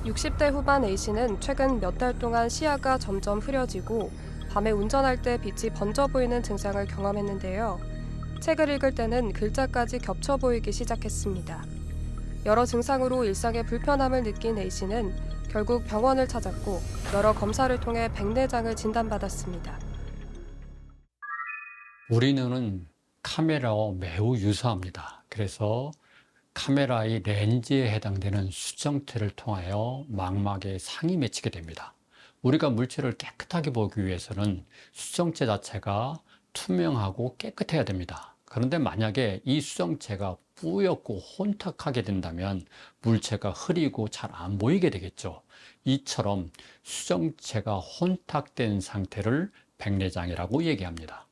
60대 후반 A씨는 최근 몇 달 동안 시야가 점점 흐려지고 밤에 운전할 때 빛이 번져 보이는 증상을 경험했는데요. 책을 읽을 때는 글자까지 겹쳐 보이기 시작했습니다. 여러 증상으로 일상에 불편함을 느낀 A씨는 결국 병원을 찾았고 여러 검사를 통해 백내장을 진단받았습니다. 우리 눈은 카메라와 매우 유사합니다. 그래서 카메라의 렌즈에 해당되는 수정체를 통하여 망막에 상이 맺히게 됩니다. 우리가 물체를 깨끗하게 보기 위해서는 수정체 자체가 투명하고 깨끗해야 됩니다. 그런데 만약에 이 수정체가 뿌옇고 혼탁하게 된다면 물체가 흐리고 잘 안 보이게 되겠죠. 이처럼 수정체가 혼탁된 상태를 백내장이라고 얘기합니다.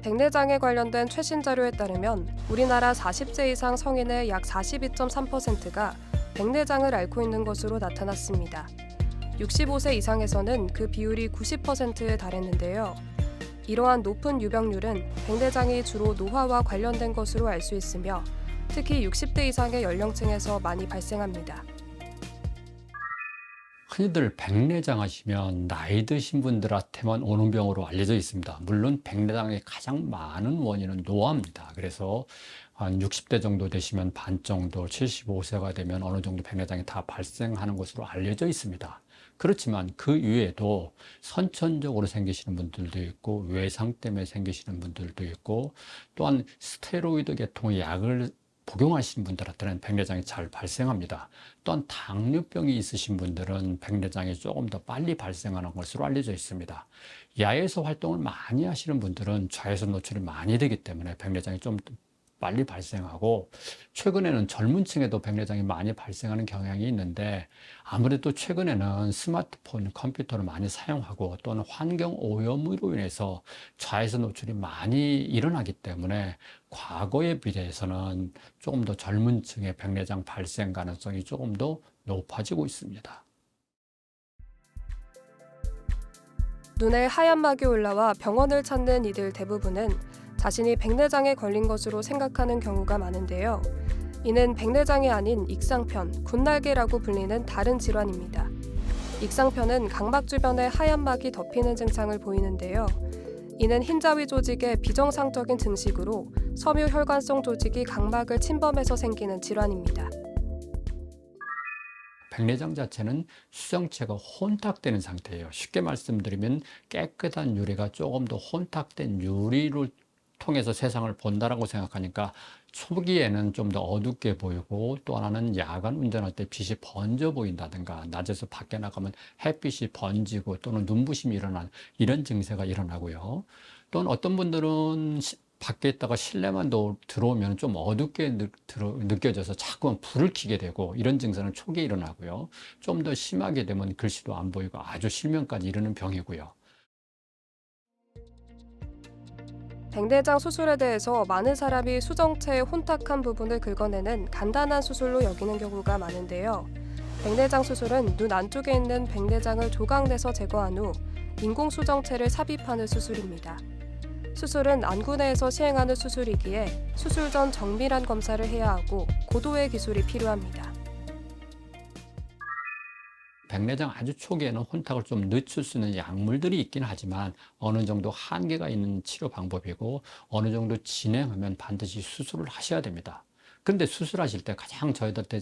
백내장에 관련된 최신 자료에 따르면 우리나라 40세 이상 성인의 약 42.3%가 백내장을 앓고 있는 것으로 나타났습니다. 65세 이상에서는 그 비율이 90%에 달했는데요. 이러한 높은 유병률은 백내장이 주로 노화와 관련된 것으로 알 수 있으며 특히 60대 이상의 연령층에서 많이 발생합니다. 흔히들 백내장 하시면 나이 드신 분들한테만 오는 병으로 알려져 있습니다. 물론 백내장의 가장 많은 원인은 노화입니다. 그래서 한 60대 정도 되시면 반 정도, 75세가 되면 어느 정도 백내장이 다 발생하는 것으로 알려져 있습니다. 그렇지만 그 이외에도 선천적으로 생기시는 분들도 있고 외상 때문에 생기시는 분들도 있고 또한 스테로이드 계통의 약을 복용하시는 분들한테는 백내장이 잘 발생합니다. 또한 당뇨병이 있으신 분들은 백내장이 조금 더 빨리 발생하는 것으로 알려져 있습니다. 야외에서 활동을 많이 하시는 분들은 자외선 노출이 많이 되기 때문에 백내장이 좀 빨리 발생하고 최근에는 젊은 층에도 백내장이 많이 발생하는 경향이 있는데 아무래도 최근에는 스마트폰, 컴퓨터를 많이 사용하고 또는 환경 오염으로 인해서 자외선 노출이 많이 일어나기 때문에 과거에 비해서는 조금 더 젊은 층의 백내장 발생 가능성이 조금 더 높아지고 있습니다. 눈에 하얀 막이 올라와 병원을 찾는 이들 대부분은 자신이 백내장에 걸린 것으로 생각하는 경우가 많은데요. 이는 백내장이 아닌 익상편, 군날개라고 불리는 다른 질환입니다. 익상편은 각막 주변에 하얀 막이 덮이는 증상을 보이는데요. 이는 흰자위 조직의 비정상적인 증식으로 섬유혈관성 조직이 각막을 침범해서 생기는 질환입니다. 백내장 자체는 수정체가 혼탁되는 상태예요. 쉽게 말씀드리면 깨끗한 유리가 조금 더 혼탁된 유리를 통해서 세상을 본다라고 생각하니까 초기에는 좀 더 어둡게 보이고 또 하나는 야간 운전할 때 빛이 번져 보인다든가 낮에서 밖에 나가면 햇빛이 번지고 또는 눈부심이 일어나는 이런 증세가 일어나고요. 또는 어떤 분들은 밖에 있다가 실내만 들어오면 좀 어둡게 느껴져서 자꾸만 불을 켜게 되고 이런 증세는 초기에 일어나고요. 좀 더 심하게 되면 글씨도 안 보이고 아주 실명까지 이르는 병이고요. 백내장 수술에 대해서 많은 사람이 수정체의 혼탁한 부분을 긁어내는 간단한 수술로 여기는 경우가 많은데요. 백내장 수술은 눈 안쪽에 있는 백내장을 조각내서 제거한 후 인공수정체를 삽입하는 수술입니다. 수술은 안구 내에서 시행하는 수술이기에 수술 전 정밀한 검사를 해야 하고 고도의 기술이 필요합니다. 백내장 아주 초기에는 혼탁을 좀 늦출 수 있는 약물들이 있긴 하지만 어느 정도 한계가 있는 치료 방법이고 어느 정도 진행하면 반드시 수술을 하셔야 됩니다. 그런데 수술하실 때 가장 저희들한테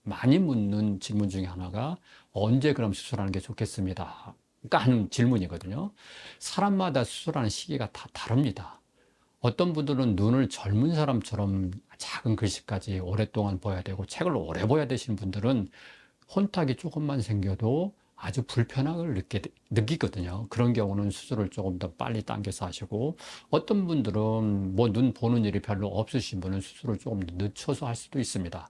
많이 묻는 질문 중에 하나가 언제 그럼 수술하는 게 좋겠습니다. 하는 질문이거든요. 사람마다 수술하는 시기가 다 다릅니다. 어떤 분들은 눈을 젊은 사람처럼 작은 글씨까지 오랫동안 봐야 되고 책을 오래 봐야 되시는 분들은 혼탁이 조금만 생겨도 아주 불편함을 느끼거든요. 그런 경우는 수술을 조금 더 빨리 당겨서 하시고 어떤 분들은 뭐 눈 보는 일이 별로 없으신 분은 수술을 조금 더 늦춰서 할 수도 있습니다.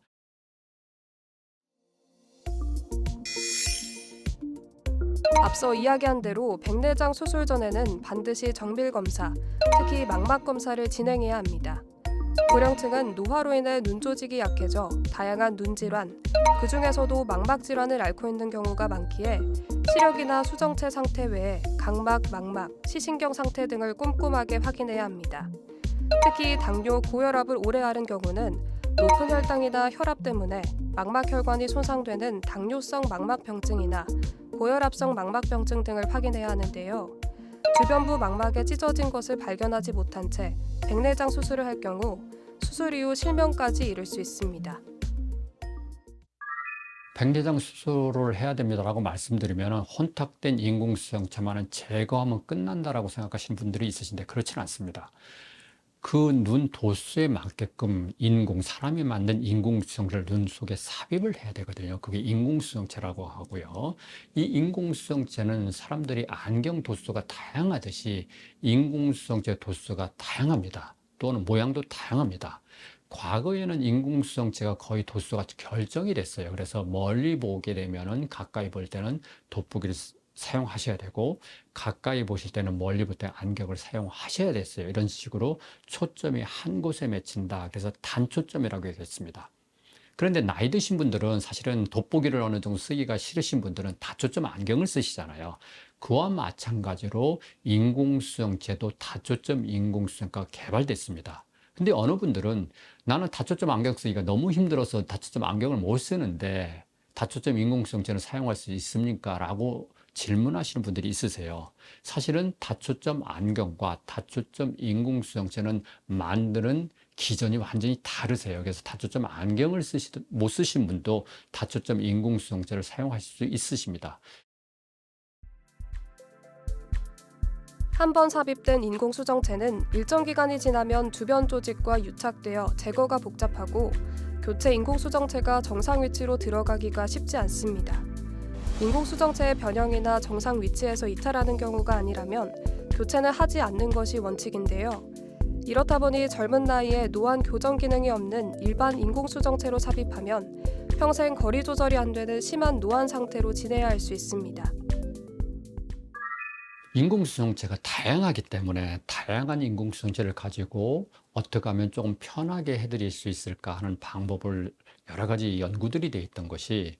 앞서 이야기한 대로 백내장 수술 전에는 반드시 정밀 검사, 특히 망막 검사를 진행해야 합니다. 고령층은 노화로 인해 눈 조직이 약해져 다양한 눈 질환, 그 중에서도 망막 질환을 앓고 있는 경우가 많기에 시력이나 수정체 상태 외에 각막, 망막, 시신경 상태 등을 꼼꼼하게 확인해야 합니다. 특히 당뇨, 고혈압을 오래 앓은 경우는 높은 혈당이나 혈압 때문에 망막혈관이 손상되는 당뇨성 망막병증이나 고혈압성 망막병증 등을 확인해야 하는데요. 주변부 망막에 찢어진 것을 발견하지 못한 채 백내장 수술을 할 경우 수술 이후 실명까지 이를 수 있습니다. 백내장 수술을 해야 됩니다라고 말씀드리면 혼탁된 인공수정체만은 제거하면 끝난다라고 생각하시는 분들이 있으신데 그렇지는 않습니다. 그 눈 도수에 맞게끔 사람이 만든 인공수정체를 눈 속에 삽입을 해야 되거든요. 그게 인공수정체라고 하고요. 이 인공수정체는 사람들이 안경 도수가 다양하듯이 인공수정체 도수가 다양합니다. 또는 모양도 다양합니다. 과거에는 인공수정체가 거의 도수가 결정이 됐어요. 그래서 멀리 보게 되면은 가까이 볼 때는 돋보기를 사용하셔야 되고, 가까이 보실 때는 멀리 볼 때 안경을 사용하셔야 됐어요. 이런 식으로 초점이 한 곳에 맺힌다. 그래서 단초점이라고 얘기했습니다. 그런데 나이 드신 분들은 사실은 돋보기를 어느 정도 쓰기가 싫으신 분들은 다초점 안경을 쓰시잖아요. 그와 마찬가지로 인공수정체도 다초점 인공수정체가 개발됐습니다. 근데 어느 분들은 나는 다초점 안경 쓰기가 너무 힘들어서 다초점 안경을 못 쓰는데 다초점 인공수정체는 사용할 수 있습니까? 라고 질문하시는 분들이 있으세요. 사실은 다초점 안경과 다초점 인공수정체는 만드는 기전이 완전히 다르세요. 그래서 다초점 안경을 못 쓰신 분도 다초점 인공수정체를 사용하실 수 있으십니다. 한 번 삽입된 인공수정체는 일정 기간이 지나면 주변 조직과 유착되어 제거가 복잡하고 교체 인공수정체가 정상 위치로 들어가기가 쉽지 않습니다. 인공수정체의 변형이나 정상 위치에서 이탈하는 경우가 아니라면 교체는 하지 않는 것이 원칙인데요. 이렇다 보니 젊은 나이에 노안 교정 기능이 없는 일반 인공수정체로 삽입하면 평생 거리 조절이 안 되는 심한 노안 상태로 지내야 할 수 있습니다. 인공수정체가 다양하기 때문에 다양한 인공수정체를 가지고 어떻게 하면 조금 편하게 해드릴 수 있을까 하는 방법을 여러 가지 연구들이 되어 있던 것이,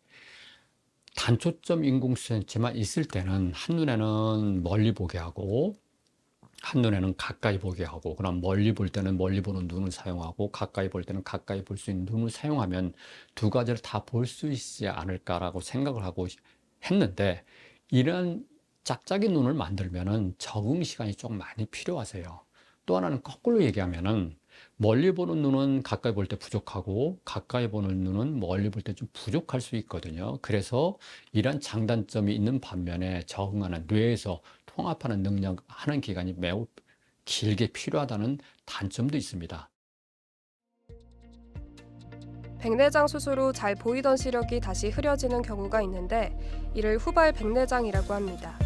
단초점 인공수정체만 있을 때는 한눈에는 멀리 보게 하고 한눈에는 가까이 보게 하고, 그럼 멀리 볼 때는 멀리 보는 눈을 사용하고 가까이 볼 때는 가까이 볼 수 있는 눈을 사용하면 두 가지를 다 볼 수 있지 않을까라고 생각을 하고 했는데, 이런 짝짝이 눈을 만들면은 적응 시간이 좀 많이 필요하세요. 또 하나는 거꾸로 얘기하면은 멀리 보는 눈은 가까이 볼 때 부족하고 가까이 보는 눈은 멀리 볼 때 좀 부족할 수 있거든요. 그래서 이런 장단점이 있는 반면에 적응하는 뇌에서 통합하는 능력 하는 기간이 매우 길게 필요하다는 단점도 있습니다. 백내장 수술 후 잘 보이던 시력이 다시 흐려지는 경우가 있는데 이를 후발 백내장이라고 합니다.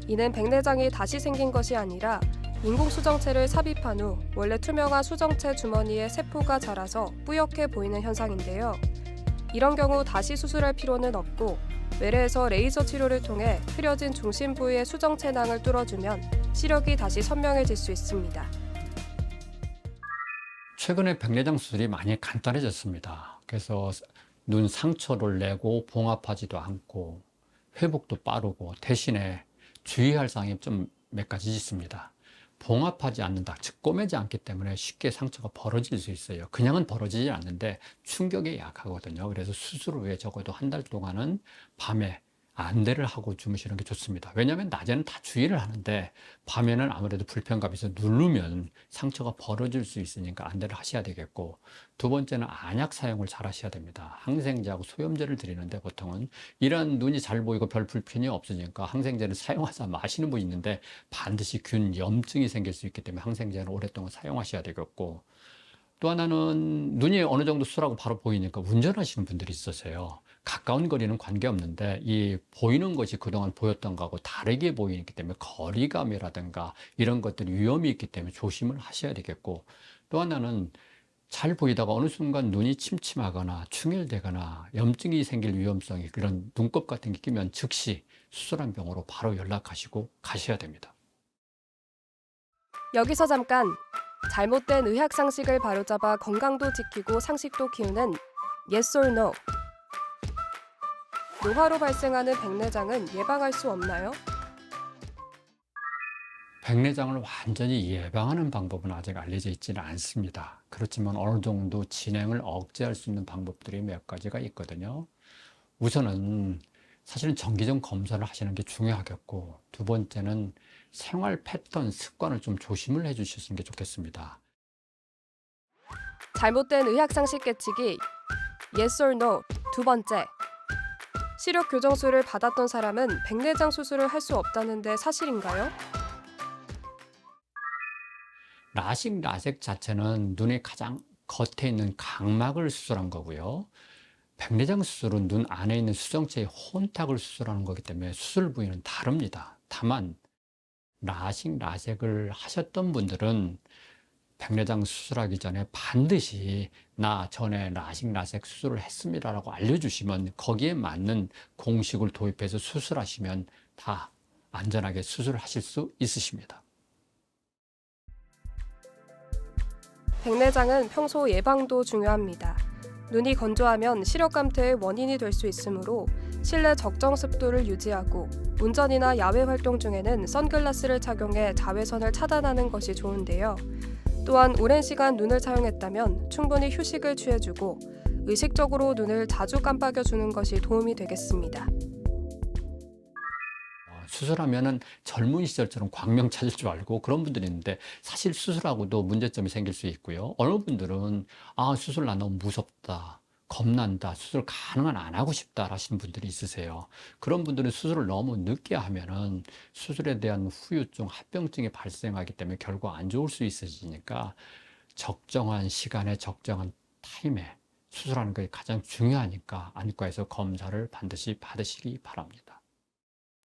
이는 백내장이 다시 생긴 것이 아니라 인공수정체를 삽입한 후 원래 투명한 수정체 주머니에 세포가 자라서 뿌옇게 보이는 현상인데요. 이런 경우 다시 수술할 필요는 없고 외래에서 레이저 치료를 통해 흐려진 중심 부위의 수정체 낭을 뚫어주면 시력이 다시 선명해질 수 있습니다. 최근에 백내장 수술이 많이 간단해졌습니다. 그래서 눈 상처를 내고 봉합하지도 않고 회복도 빠르고, 대신에 주의할 사항이 좀 몇 가지 있습니다. 봉합하지 않는다, 즉 꼬매지 않기 때문에 쉽게 상처가 벌어질 수 있어요. 그냥은 벌어지지 않는데 충격에 약하거든요. 그래서 수술 후에 적어도 한 달 동안은 밤에 안대를 하고 주무시는 게 좋습니다. 왜냐하면 낮에는 다 주의를 하는데 밤에는 아무래도 불편감이 있어서 누르면 상처가 벌어질 수 있으니까 안대를 하셔야 되겠고, 두 번째는 안약 사용을 잘 하셔야 됩니다. 항생제하고 소염제를 드리는데 보통은 이런 눈이 잘 보이고 별 불편이 없으니까 항생제를 사용하지 마시는 분이 있는데 반드시 균 염증이 생길 수 있기 때문에 항생제는 오랫동안 사용하셔야 되겠고, 또 하나는 눈이 어느 정도 수라고 바로 보이니까 운전하시는 분들이 있으세요. 가까운 거리는 관계없는데 이 보이는 것이 그동안 보였던 거하고 다르게 보이기 때문에 거리감이라든가 이런 것들이 위험이 있기 때문에 조심을 하셔야 되겠고, 또 하나는 잘 보이다가 어느 순간 눈이 침침하거나 충혈되거나 염증이 생길 위험성이, 그런 눈곱 같은 게 끼면 즉시 수술한 병으로 바로 연락하시고 가셔야 됩니다. 여기서 잠깐! 잘못된 의학 상식을 바로잡아 건강도 지키고 상식도 키우는 Yes or No. 노화로 발생하는 백내장은 예방할 수 없나요? 백내장을 완전히 예방하는 방법은 아직 알려져 있지는 않습니다. 그렇지만 어느 정도 진행을 억제할 수 있는 방법들이 몇 가지가 있거든요. 우선은 사실은 정기적 검사를 하시는 게 중요하겠고, 두 번째는 생활 패턴, 습관을 좀 조심을 해 주시는 게 좋겠습니다. 잘못된 의학상식 깨치기 Yes or No. 두 번째, 시력 교정술을 받았던 사람은 백내장 수술을 할 수 없다는데 사실인가요? 라식, 라섹 자체는 눈의 가장 겉에 있는 각막을 수술한 거고요. 백내장 수술은 눈 안에 있는 수정체의 혼탁을 수술하는 거기 때문에 수술 부위는 다릅니다. 다만 라식, 라섹을 하셨던 분들은 백내장 수술하기 전에 반드시 나 전에 라식, 라섹 수술을 했습니다라고 알려주시면 거기에 맞는 공식을 도입해서 수술하시면 다 안전하게 수술하실 수 있으십니다. 백내장은 평소 예방도 중요합니다. 눈이 건조하면 시력 감퇴의 원인이 될 수 있으므로 실내 적정 습도를 유지하고 운전이나 야외 활동 중에는 선글라스를 착용해 자외선을 차단하는 것이 좋은데요. 또한 오랜 시간 눈을 사용했다면 충분히 휴식을 취해주고 의식적으로 눈을 자주 깜빡여주는 것이 도움이 되겠습니다. 수술하면은 젊은 시절처럼 광명 찾을 줄 알고 그런 분들이 있는데 사실 수술하고도 문제점이 생길 수 있고요. 어느 분들은 수술 나 너무 무섭다, 겁난다, 수술 가능한 안 하고 싶다 하시는 분들이 있으세요. 그런 분들은 수술을 너무 늦게 하면은 수술에 대한 후유증, 합병증이 발생하기 때문에 결국 안 좋을 수 있으니까 적정한 시간에 적정한 타임에 수술하는 게 가장 중요하니까 안과에서 검사를 반드시 받으시기 바랍니다.